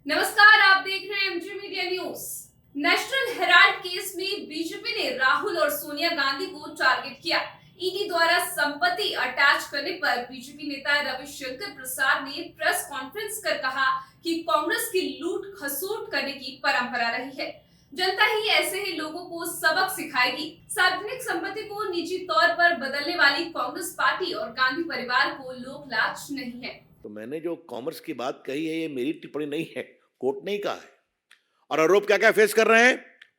नमस्कार, आप देख रहे हैं MG media news. National Herald case में बीजेपी ने राहुल और सोनिया गांधी को टारगेट किया। ईडी द्वारा संपत्ति अटैच करने पर बीजेपी नेता रविशंकर प्रसाद ने प्रेस कॉन्फ्रेंस कर कहा कि कांग्रेस की लूट खसोट करने की परंपरा रही है। जनता ही ऐसे ही लोगों को सबक सिखाएगी। सार्वजनिक संपत्ति को निजी तौर पर बदलने वाली कांग्रेस पार्टी और गांधी परिवार को लोक लाज नहीं है। तो मैंने जो कॉमर्स की बात कही है ये मेरी टिप्पणी नहीं है, कोर्ट ने ही कहा है। और आरोप क्या क्या फेस कर रहे हैं?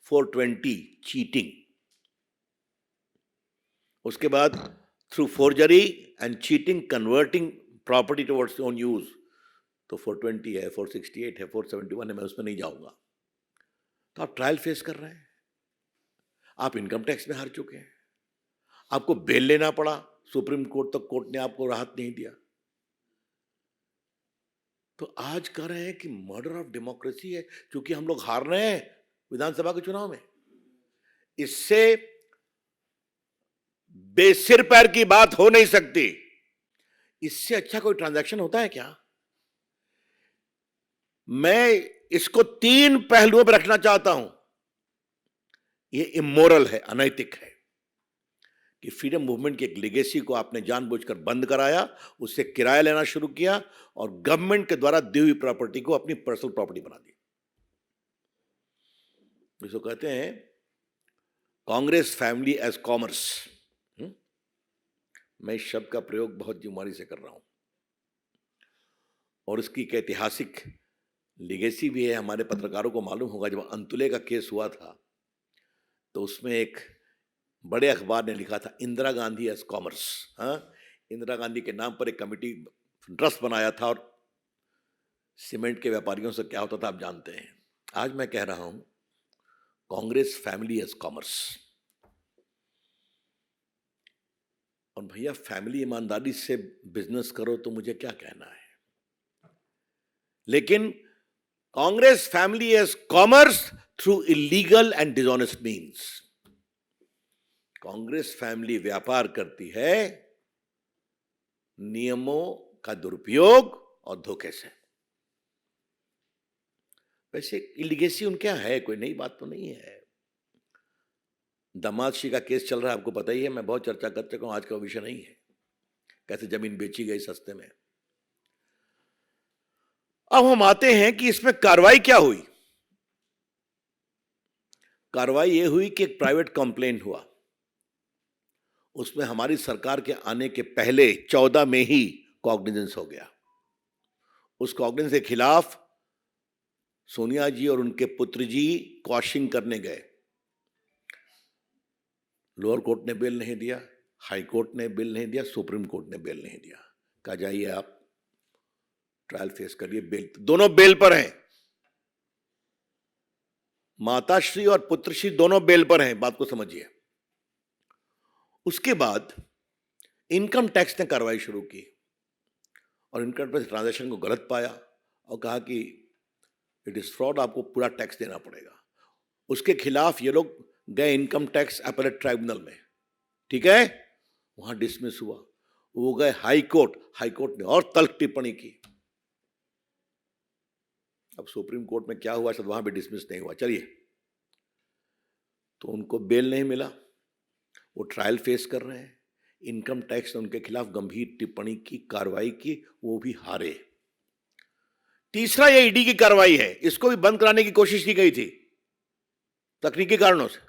420 चीटिंग, उसके बाद through forgery and cheating converting property towards own use, तो 420 है, 468 है, 471 है, मैं उसमें नहीं जाऊंगा। तो आप ट्रायल फेस कर रहे हैं, आप इनकम टैक्स में हार चुके हैं, आपको बेल लेना पड़ा, सुप्रीम कोर्ट तक कोर्ट ने आपको राहत नहीं दिया। तो आज कह रहे हैं कि मर्डर ऑफ डेमोक्रेसी है क्योंकि हम लोग हार रहे हैं विधानसभा के चुनाव में। इससे बेसिर पैर की बात हो नहीं सकती। इससे अच्छा कोई ट्रांजैक्शन होता है क्या? मैं इसको 3 पहलुओं पर रखना चाहता हूं। ये इमोरल है, अनैतिक है कि फ्रीडम मूवमेंट की एक लेगेसी को आपने जानबूझकर बंद कराया, उससे किराया लेना शुरू किया और गवर्नमेंट के द्वारा दी हुई प्रॉपर्टी को अपनी पर्सनल प्रॉपर्टी बना दी। इसको कहते हैं कांग्रेस फैमिली एज कॉमर्स। मैं इस शब्द का प्रयोग बहुत जिम्मेदारी से कर रहा हूं और इसकी एक ऐतिहासिक लिगेसी भी है। हमारे पत्रकारों को मालूम होगा, जब अंतुले का केस हुआ था तो उसमें एक बड़े अखबार ने लिखा था इंदिरा गांधी एज कॉमर्स। इंदिरा गांधी के नाम पर एक कमेटी ट्रस्ट बनाया था और सीमेंट के व्यापारियों से क्या होता था आप जानते हैं। आज मैं कह रहा हूं कांग्रेस फैमिली एज कॉमर्स। और भैया फैमिली ईमानदारी से बिजनेस करो तो मुझे क्या कहना है, लेकिन Congress family as commerce through illegal and dishonest means. Congress family व्यापार करती है नियमों का दुरुपयोग और धोखे से। वैसे इलीगेसी उनके यहां है, कोई नई बात तो नहीं है। दामादशी का केस चल रहा है, आपको पता ही है, मैं बहुत चर्चा कर चुका हूं, आज का विषय नहीं है। कैसे जमीन बेची गई सस्ते में। अब हम आते हैं कि इसमें कार्रवाई क्या हुई। कार्रवाई यह हुई कि एक प्राइवेट कंप्लेंट हुआ, उसमें हमारी सरकार के आने के पहले 14 में ही कॉग्निजेंस हो गया। उस कॉग्निजेंस के खिलाफ सोनिया जी और उनके पुत्र जी क्वाशिंग करने गए। लोअर कोर्ट ने बेल नहीं दिया, हाई कोर्ट ने बेल नहीं दिया, सुप्रीम कोर्ट ने बेल नहीं दिया। कहा जाइए आप ट्रायल फेस करिए, बेल दोनों बेल पर हैं। माताश्री और पुत्रश्री दोनों बेल पर हैं, बात को समझिए। उसके बाद इनकम टैक्स ने कार्रवाई शुरू की और इनकम टैक्स ट्रांजैक्शन को गलत पाया और कहा कि इट इज फ्रॉड, आपको पूरा टैक्स देना पड़ेगा। उसके खिलाफ ये लोग गए इनकम टैक्स अपीलेट ट्राइब्यूनल में, ठीक है, वहां डिसमिस हुआ। वो गए हाई कोर्ट, हाई कोर्ट ने और तल्ख टिप्पणी की। अब सुप्रीम कोर्ट में क्या हुआ शायद वहां भी डिसमिस नहीं हुआ, चलिए। तो उनको बेल नहीं मिला, वो ट्रायल फेस कर रहे हैं। इनकम टैक्स ने उनके खिलाफ गंभीर टिप्पणी की, कार्रवाई की, वो भी हारे। तीसरा ये ईडी की कार्रवाई है, इसको भी बंद कराने की कोशिश की गई थी तकनीकी कारणों से।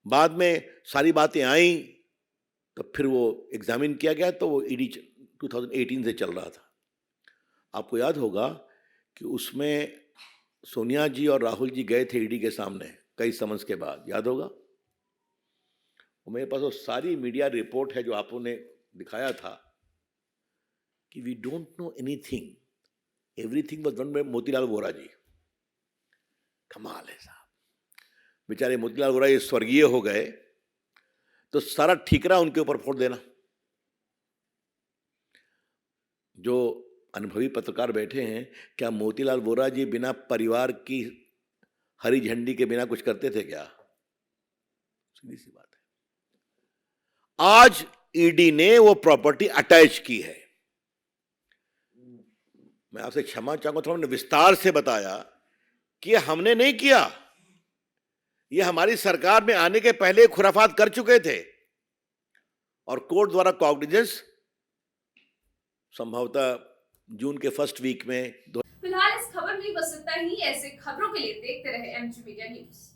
बाद में सारी बातें आई तो फिर वो एग्जामिन किया गया, तो वो ईडी 2018 से चल रहा था। आपको याद होगा कि उसमें सोनिया जी और राहुल जी गए थे ईडी के सामने कई समन्स के बाद, याद होगा। मेरे पास वो सारी मीडिया रिपोर्ट है जो आपने दिखाया था कि we don't know anything, everything was done by Motilal Vora ji. कमाल है साहब, बेचारे मोतीलाल वोरा ये स्वर्गीय हो गए तो सारा ठीकरा उनके ऊपर फोड़ देना। जो अनुभवी पत्रकार बैठे हैं, क्या मोतीलाल वोरा जी बिना परिवार की हरी झंडी के बिना कुछ करते थे क्या? सीधी सी बात है। आज ईडी ने वो प्रॉपर्टी अटैच की है। मैं आपसे क्षमा चाहूंगा, थोड़ा हमने विस्तार से बताया कि ये हमने नहीं किया, ये हमारी सरकार में आने के पहले खुराफात कर चुके थे और कोर्ट द्वारा कॉग्निजेंस संभवतः जून के फर्स्ट वीक में। फिलहाल इस खबर में बस इतना ही। ऐसे खबरों के लिए देखते रहे एमजी मीडिया न्यूज।